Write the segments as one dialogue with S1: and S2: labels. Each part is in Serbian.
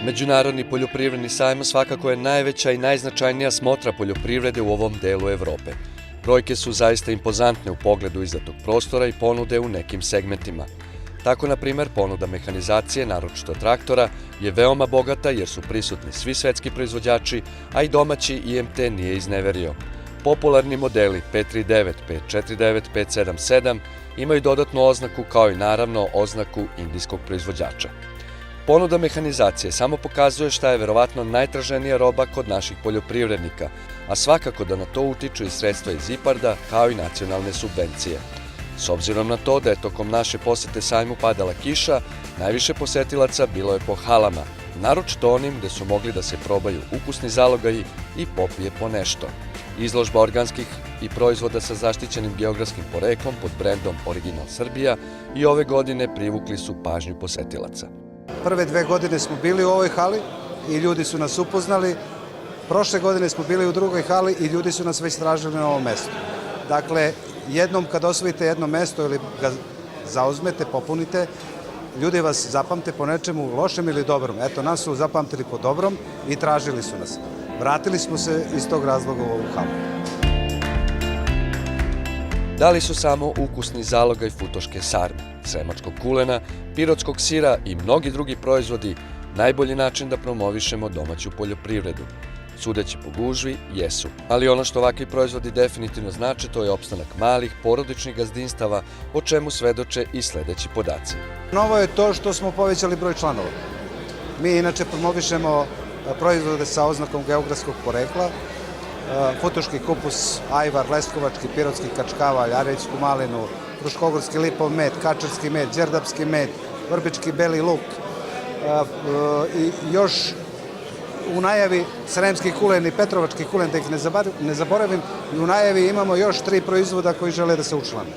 S1: Međunarodni poljoprivredni sajam svakako je najveća i najznačajnija smotra poljoprivrede u ovom delu Evrope. Brojke su zaista impozantne u pogledu izdatog prostora i ponude u nekim segmentima. Tako, na primer, ponuda mehanizacije, naročito traktora, je veoma bogata jer su prisutni svi svetski proizvođači, a i domaći IMT nije izneverio. Popularni modeli 539, 549, 577 imaju dodatnu oznaku kao i naravno oznaku indijskog proizvođača. Ponuda mehanizacije samo pokazuje šta je verovatno najtraženija roba kod naših poljoprivrednika, a svakako da na to utiču i sredstva iz IPARD-a kao i nacionalne subvencije. S obzirom na to da je tokom naše posete sajmu padala kiša, najviše posetilaca bilo je po halama, naročito onim gde su mogli da se probaju ukusni zalogaji i popije po nešto. Izložba organskih i proizvoda sa zaštićenim geografskim poreklom pod brendom Original Srbija i ove godine privukli su pažnju posetilaca.
S2: Prve 2 godine smo bili u ovoj hali i ljudi su nas upoznali. Prošle godine smo bili u drugoj hali i ljudi su nas već tražili na ovom mestu. Dakle, jednom kad osvojite jedno mesto ili ga zauzmete, popunite, ljudi vas zapamte po nečemu lošem ili dobrom. Eto, nas su zapamtili po dobrom i tražili su nas. Vratili smo se iz tog razloga u ovu halu.
S1: Da li su samo ukusni zalogaj futoške sarme, sremačkog kulena, pirotskog sira i mnogi drugi proizvodi najbolji način da promovišemo domaću poljoprivredu? Sudeći po gužvi, jesu. Ali ono što ovakvi proizvodi definitivno znače, to je opstanak malih, porodičnih gazdinstava, o čemu svedoče i sledeći podaci.
S2: Novo je to što smo povećali broj članova. Mi inače promovišemo proizvode sa oznakom geografskog porekla, futoški kupus, ajvar, leskovački, pirotski kačkavalj, arećku malinu, fruškogorski lipov med, kačarski med, đerdapski med, vrbički beli luk i još u najavi sremski kulen i petrovački kulen, da ih ne zaboravim, i u najavi imamo još 3 proizvoda koji žele da se učlane.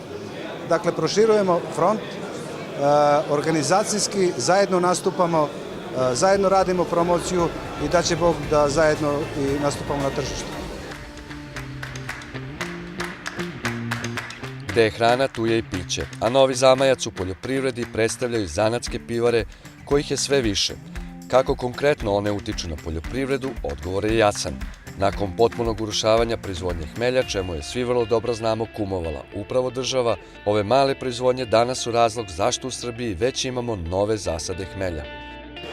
S2: Dakle, proširujemo front, organizacijski, zajedno nastupamo, zajedno radimo promociju i da će Bog da zajedno i nastupamo na tržištu.
S1: Gde je hrana, tu je i piće, a novi zamajac u poljoprivredi predstavljaju zanatske pivare, kojih je sve više. Kako konkretno one utiču na poljoprivredu, odgovor je jasan. Nakon potpunog urušavanja proizvodnje hmelja, čemu je svi vrlo dobro znamo kumovala upravo država, ove male proizvodnje danas su razlog zašto u Srbiji već imamo nove zasade hmelja.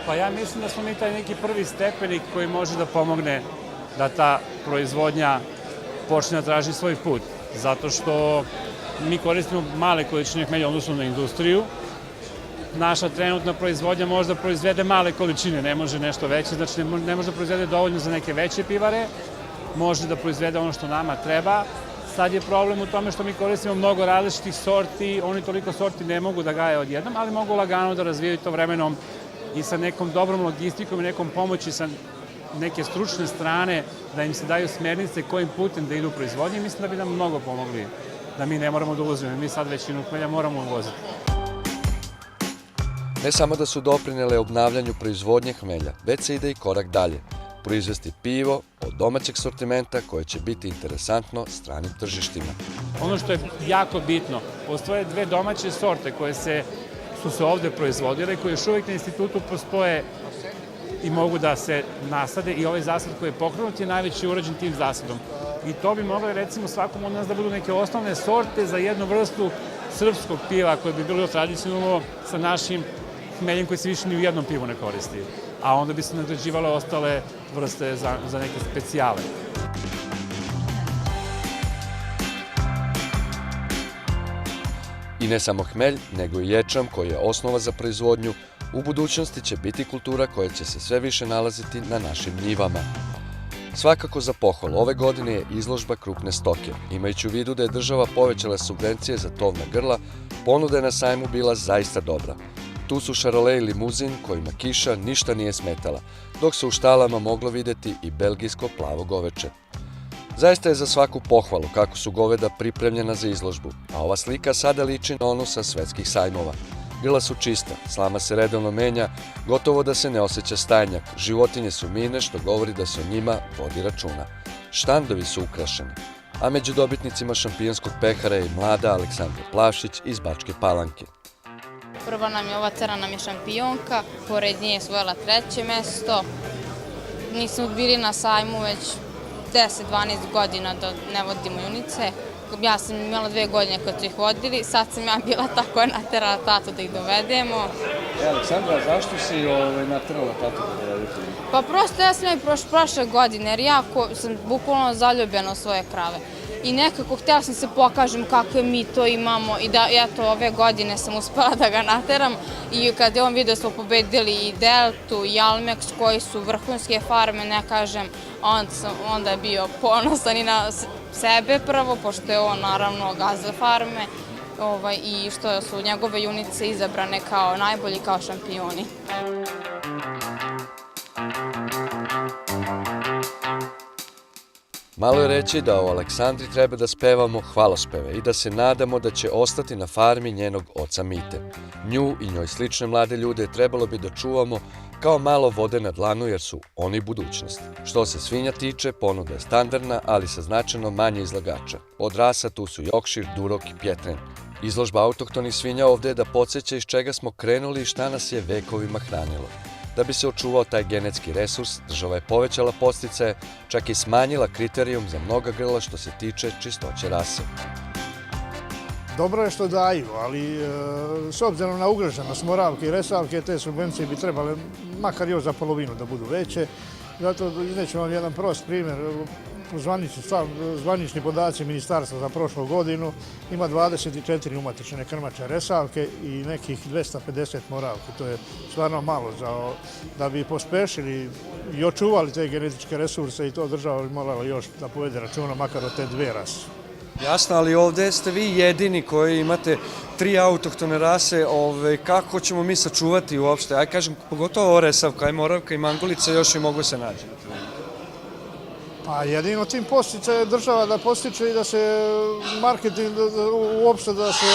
S3: Pa ja mislim da smo mi taj neki prvi stepenik koji može da pomogne da ta proizvodnja počne da traži svoj put. Zato što mi koristimo male količine hmelja odnosno na industriju. Naša trenutna proizvodnja može da proizvede male količine, ne može nešto veće, znači ne može da proizvede dovoljno za neke veće pivare, može da proizvede ono što nama treba. Sad je problem u tome što mi koristimo mnogo različitih sorti, oni toliko sorti ne mogu da gaje odjednom, ali mogu lagano da razvijaju to vremenom i sa nekom dobrom logistikom i nekom pomoći sa neke stručne strane, da im se daju smernice kojim putem da idu u proizvodnje. Mislim da bi nam mnogo pomogli, da mi ne moramo da uvozimo, mi sad većinu hmelja moramo uvoziti.
S1: Ne samo da su doprinele obnavljanju proizvodnje hmelja, već se ide i korak dalje. Proizvesti pivo od domaćeg sortimenta koje će biti interesantno stranim tržištima.
S3: Ono što je jako bitno, postoje 2 domaće sorte koje su se ovde proizvodile, koje još uvijek na institutu postoje i mogu da se nasade i ovaj zasad koji je pokrenut je najveći urađen tim zasadom. I to bi moglo recimo svakom od nas da budu neke osnovne sorte za jednu vrstu srpskog piva koje bi bilo tradicionalno sa našim hmeljem koji se više ni u jednom pivu ne koristi. A onda bi se nagrađivale ostale vrste za neke specijale.
S1: I ne samo hmelj, nego i ječam koji je osnova za proizvodnju, u budućnosti će biti kultura koja će se sve više nalaziti na našim njivama. Svakako za pohvalu ove godine je izložba krupne stoke. Imajući u vidu da je država povećala subvencije za tovna grla, ponuda je na sajmu bila zaista dobra. Tu su šarolej i limuzin kojima kiša ništa nije smetala, dok se u štalama moglo videti i belgijsko plavo goveče. Zaista je za svaku pohvalu kako su goveda pripremljena za izložbu, a ova slika sada liči na onu sa svetskih sajmova. Grla su čista, slama se redovno menja, gotovo da se ne osjeća stajnjak, životinje su mine što govori da se o njima vodi računa. Štandovi su ukrašeni, a među dobitnicima šampionskog pehara je i mlada Aleksandra Plavšić iz Bačke Palanke.
S4: Prva nam je ova cera nam je šampionka, pored nje je osvojila 3. mesto. Nismo bili na sajmu već 10-12 godina da ne vodimo junice. Ja sam imala 2 godine kad su ih vodili, sad sam ja bila ta koja je naterala tatu da ih dovedemo.
S1: Aleksandra, zašto si naterala tatu da dovedete?
S4: Pa prosto ja sam prošle godine, jer jako sam bukvalno zaljubljena u svoje krave. I nekako htjela sam se pokažem kakve mi to imamo i da eto ove godine sam uspela da ga nateram i kad je on vidio smo pobedili i Deltu i Almex koji su vrhunske farme, ne kažem, onda je bio ponosan i na sebe prvo, pošto je on naravno gazda farme i što su njegove junice izabrane kao najbolji, kao šampioni.
S1: Malo je reći da o Aleksandri treba da spevamo hvalospeve i da se nadamo da će ostati na farmi njenog oca Mite. Nju i njoj slične mlade ljude trebalo bi da čuvamo kao malo vode na dlanu jer su oni budućnost. Što se svinja tiče, ponuda je standardna, ali sa značajno manje izlagača. Od rasa tu su Jokšir, Durok i Pjetren. Izložba autohtonih svinja ovde je da podsjeća iz čega smo krenuli i šta nas je vekovima hranilo. Da bi se očuvao taj genetski resurs, država je povećala podsticaje, čak i smanjila kriterijum za mnoga grla što se tiče čistoće rase.
S5: Dobro je što daju, ali s obzirom na ugroženost moravke i resavke, te subvencije bi trebale makar još za polovinu da budu veće. Zato izneću vam jedan prost primjer. Zvanični podaci ministarstva za prošlu godinu ima 24 umatičene krmače resavke i nekih 250 moravke. To je stvarno malo da bi pospešili i očuvali te genetičke resurse i to država bi morala još da povede računa makar od te 2 rase.
S6: Jasno, ali ovde ste vi jedini koji imate 3 autohtone rase, kako ćemo mi sačuvati uopšte? Aj kažem, pogotovo ovo resavka, aj moravka i mangolica još i mogu se naći.
S5: Pa jedino tim postiče država da postiče i da se marketing, uopšte da se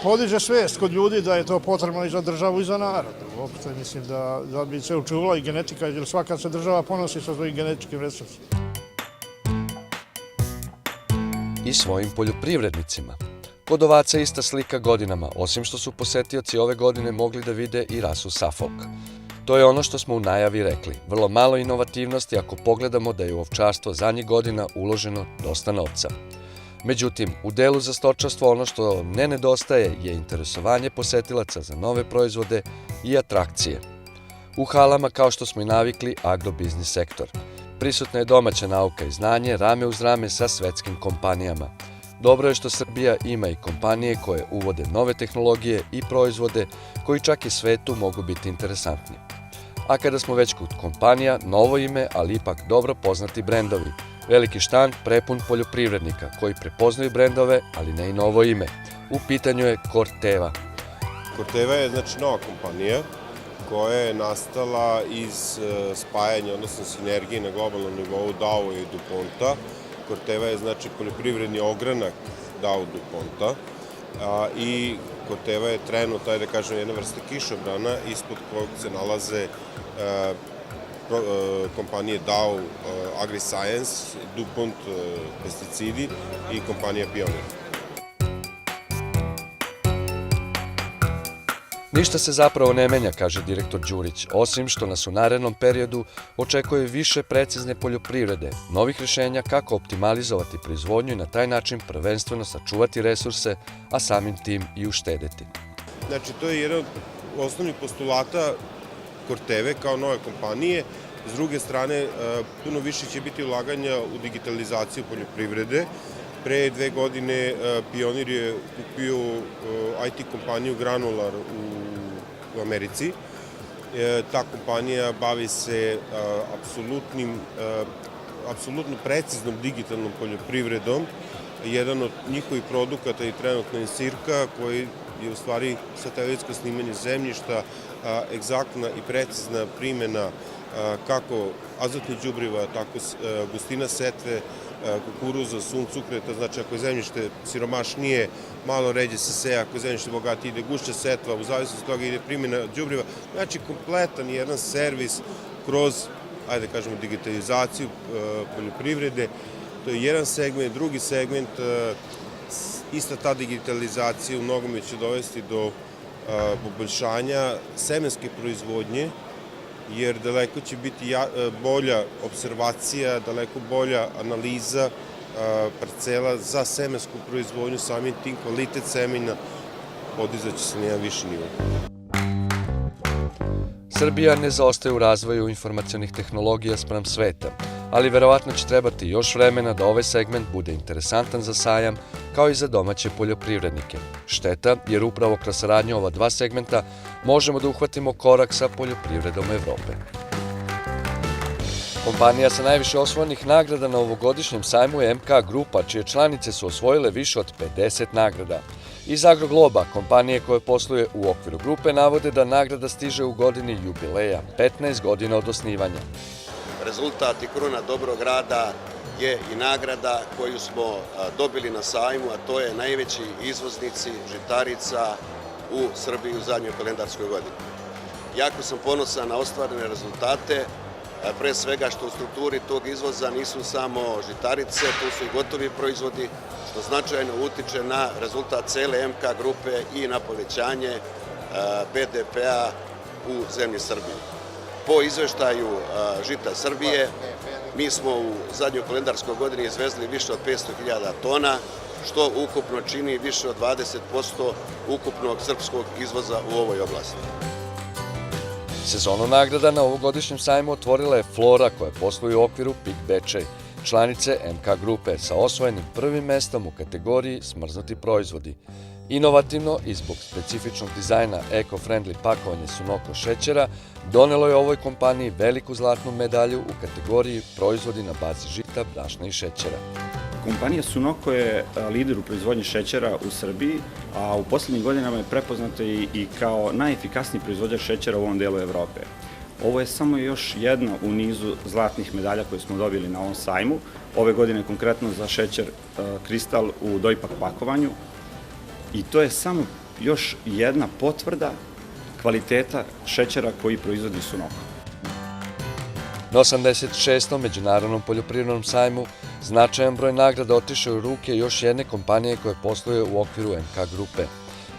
S5: podiže svest kod ljudi da je to potrebno i za državu i za narod. Uopšte mislim da bi se učuvala i genetika, jer svaka se država ponosi sa svojim genetičkim resursima.
S1: I svojim poljoprivrednicima. Kod ovaca ista slika godinama, osim što su posetioci ove godine mogli da vide i rasu Suffolk. To je ono što smo u najavi rekli. Vrlo malo inovativnosti ako pogledamo da je u ovčarstvo zadnjih godina uloženo dosta novca. Međutim, u delu za stočarstvo ono što ne nedostaje je interesovanje posetilaca za nove proizvode i atrakcije. U halama, kao što smo i navikli, agrobiznis sektor. Prisutna je domaća nauka i znanje rame uz rame sa svetskim kompanijama. Dobro je što Srbija ima i kompanije koje uvode nove tehnologije i proizvode koji čak i svetu mogu biti interesantni. A kada smo već kod kompanija, novo ime, ali ipak dobro poznati brendovi. Veliki štand prepun poljoprivrednika koji prepoznaju brendove, ali ne i novo ime. U pitanju je Corteva.
S7: Corteva je znači nova kompanija koja je nastala iz spajanja, odnosno sinergije na globalnom nivou Dow i DuPonta. Corteva je znači poljoprivredni ogranak Dow DuPonta i Corteva je trenutno, da kažem, jedna vrsta kišobrana ispod kojeg se nalaze kompanije Dow AgriScience, DuPont pesticidi i kompanija Pioneer.
S1: Ništa se zapravo ne menja, kaže direktor Đurić, osim što nas u narednom periodu očekuje više precizne poljoprivrede, novih rješenja kako optimalizovati proizvodnju i na taj način prvenstveno sačuvati resurse, a samim tim i uštedeti.
S7: Znači, to je jedan od osnovnih postulata Corteve kao nove kompanije. S druge strane, puno više će biti ulaganja u digitalizaciju poljoprivrede. Pre 2 godine Pioneer je kupio IT kompaniju Granular u Americi. Ta kompanija bavi se apsolutno preciznom digitalnom poljoprivredom. Jedan od njihovih produkata je trenutno Insirka, koji je u stvari satelitsko snimanje zemljišta, egzaktna i precizna primjena kako azotnih đubriva, tako gustina setve, kukuruza, suncukreta, znači ako je zemljište siromašnije, malo ređe se seja, ako je zemljište bogatije ide gušća setva, u zavisnosti od toga ide primjena đubriva, znači kompletan jedan servis kroz, ajde da kažemo, digitalizaciju poljoprivrede. To je jedan segment, drugi segment, ista ta digitalizacija u mnogome će dovesti do poboljšanja semenske proizvodnje, jer daleko će biti bolja observacija, daleko bolja analiza parcela za semensku proizvodnju, samim tim kvalitet semena podizaće se na jedan viši nivo.
S1: Srbija ne zaostaje u razvoju informacionih tehnologija spram sveta, ali verovatno će trebati još vremena da ovaj segment bude interesantan za sajam, kao i za domaće poljoprivrednike. Šteta, jer upravo kroz saradnju ova dva segmenta možemo da uhvatimo korak sa poljoprivredom Evrope. Kompanija sa najviše osvojenih nagrada na ovogodišnjem sajmu je MK Grupa, čije članice su osvojile više od 50 nagrada. Iz Agrogloba, kompanije koje posluje u okviru grupe, navode da nagrada stiže u godini jubileja, 15 godina od osnivanja.
S8: Rezultat i kruna dobrog rada je i nagrada koju smo dobili na sajmu, a to je najveći izvoznici žitarica u Srbiji u zadnjoj kalendarskoj godini. Jako sam ponosan na ostvarene rezultate, pre svega što u strukturi tog izvoza nisu samo žitarice, tu su i gotovi proizvodi, što značajno utiče na rezultat cele MK grupe i na povećanje BDP-a u zemlji Srbiji. Po izveštaju Žita Srbije, mi smo u zadnjoj kalendarskoj godini izvezli više od 500.000 tona, što ukupno čini više od 20% ukupnog srpskog izvoza u ovoj oblasti.
S1: Sezonu nagrada na ovogodišnjem sajmu otvorila je Flora, koja posluje u okviru PIK Bečej, članice MK grupe sa osvojenim prvim mestom u kategoriji smrznuti proizvodi. Inovativno i zbog specifičnog dizajna eco-friendly pakovanje sunoko šećera donelo je ovoj kompaniji veliku zlatnu medalju u kategoriji proizvodi na bazi žita, brašna i šećera.
S9: Kompanija Sunoko je lider u proizvodnji šećera u Srbiji, a u poslednjim godinama je prepoznata i kao najefikasniji proizvođač šećera u ovom delu Evrope. Ovo je samo još jedna u nizu zlatnih medalja koje smo dobili na ovom sajmu. Ove godine konkretno za šećer Kristal u dojpak pakovanju. I to je samo još jedna potvrda kvaliteta šećera koji proizvodi Sunoko.
S1: Na 86. Međunarodnom poljoprivrednom sajmu značajan broj nagrada otišao u ruke još jedne kompanije koje posluje u okviru MK grupe.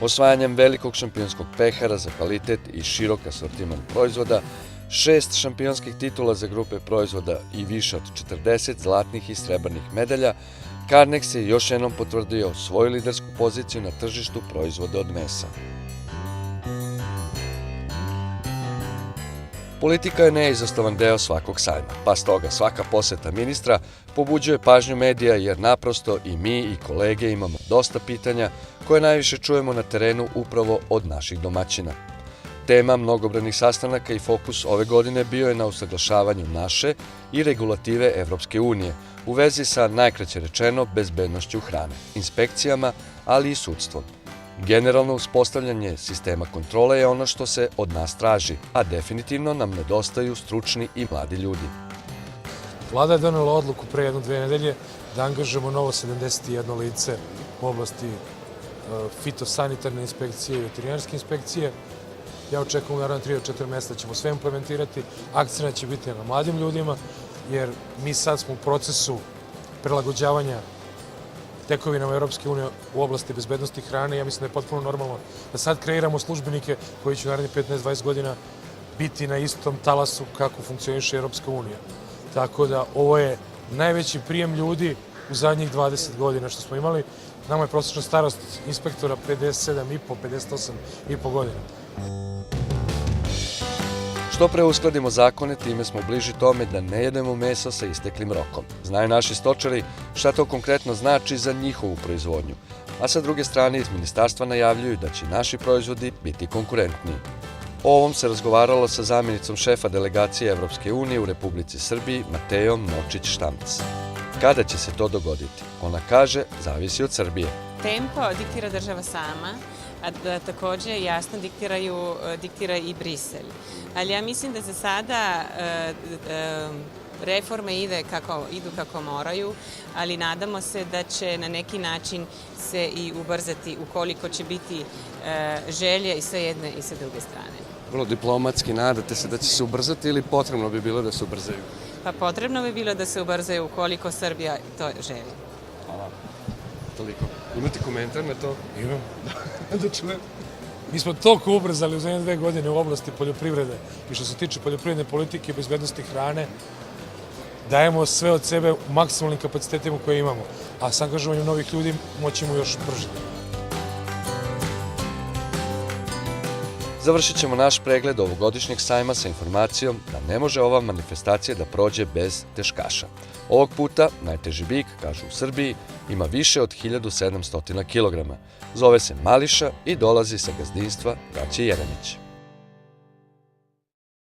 S1: Osvajanjem velikog šampionskog pehara za kvalitet i širok asortiman proizvoda, 6 šampionskih titula za grupe proizvoda i više od 40 zlatnih i srebrnih medalja, Carnex je još jednom potvrdio svoju lidersku poziciju na tržištu proizvoda od mesa. Politika je neizostavan deo svakog sajma, pa stoga svaka poseta ministra pobuđuje pažnju medija jer naprosto i mi i kolege imamo dosta pitanja koje najviše čujemo na terenu upravo od naših domaćina. Tema mnogobranih sastanaka i fokus ove godine bio je na usaglašavanju naše i regulative Evropske unije u vezi sa, najkraće rečeno, bezbednošću hrane, inspekcijama, ali i sudstvom. Generalno uspostavljanje sistema kontrole je ono što se od nas traži, a definitivno nam nedostaju stručni i mladi ljudi.
S10: Vlada je donela odluku pre 1-2 nedelje da angažujemo novo 71 lice u oblasti fitosanitarne inspekcije i veterinarske inspekcije. Ja očekujem u naravno 3 do 4 mesta ćemo sve implementirati. Akcija će biti na mladim ljudima, jer mi sad smo u procesu prilagođavanja tekovinama Europske unije u oblasti bezbednosti hrane. Ja mislim da je potpuno normalno da sad kreiramo službenike koji će u narednih 15-20 godina biti na istom talasu kako funkcioniše Europska unija. Tako da ovo je najveći prijem ljudi u zadnjih 20 godina što smo imali. Nama je prosječna starost inspektora 57,5, 58,5 godina.
S1: Što pre uskladimo zakone, time smo bliži tome da ne jedemo meso sa isteklim rokom. Znaju naši stočari šta to konkretno znači za njihovu proizvodnju, a sa druge strane iz ministarstva najavljuju da će naši proizvodi biti konkurentniji. O ovom se razgovaralo sa zamjenicom šefa delegacije Evropske unije u Republici Srbiji, Matejom Nočić-Štamc. Kada će se to dogoditi? Ona kaže, zavisi od Srbije.
S11: Tempo diktira država sama, a da takođe jasno diktira i Brisel. Ali ja mislim da za sada reforme idu kako moraju, ali nadamo se da će na neki način se i ubrzati ukoliko će biti želje i sa jedne i sa druge strane.
S12: Vrlo diplomatski, nadate se da će se ubrzati ili potrebno bi bilo da se ubrzaju?
S11: Pa potrebno bi bilo da se ubrzaju ukoliko Srbija to želi.
S12: Hvala. Toliko. Imate komentar na to?
S10: Imam.
S12: Da čujem.
S10: Mi smo toliko ubrzali u zadnje 2 godine u oblasti poljoprivrede i što se tiče poljoprivredne politike i bezbednosti hrane, dajemo sve od sebe u maksimalnim kapacitetima koje imamo, a s angažovanjem novih ljudi moćemo još brže.
S1: Završit ćemo naš pregled ovogodišnjeg sajma sa informacijom da ne može ova manifestacija da prođe bez teškaša. Ovog puta najteži bik, kažu u Srbiji, ima više od 1700 kg. Zove se Mališa i dolazi sa gazdinstva braće Jeremić.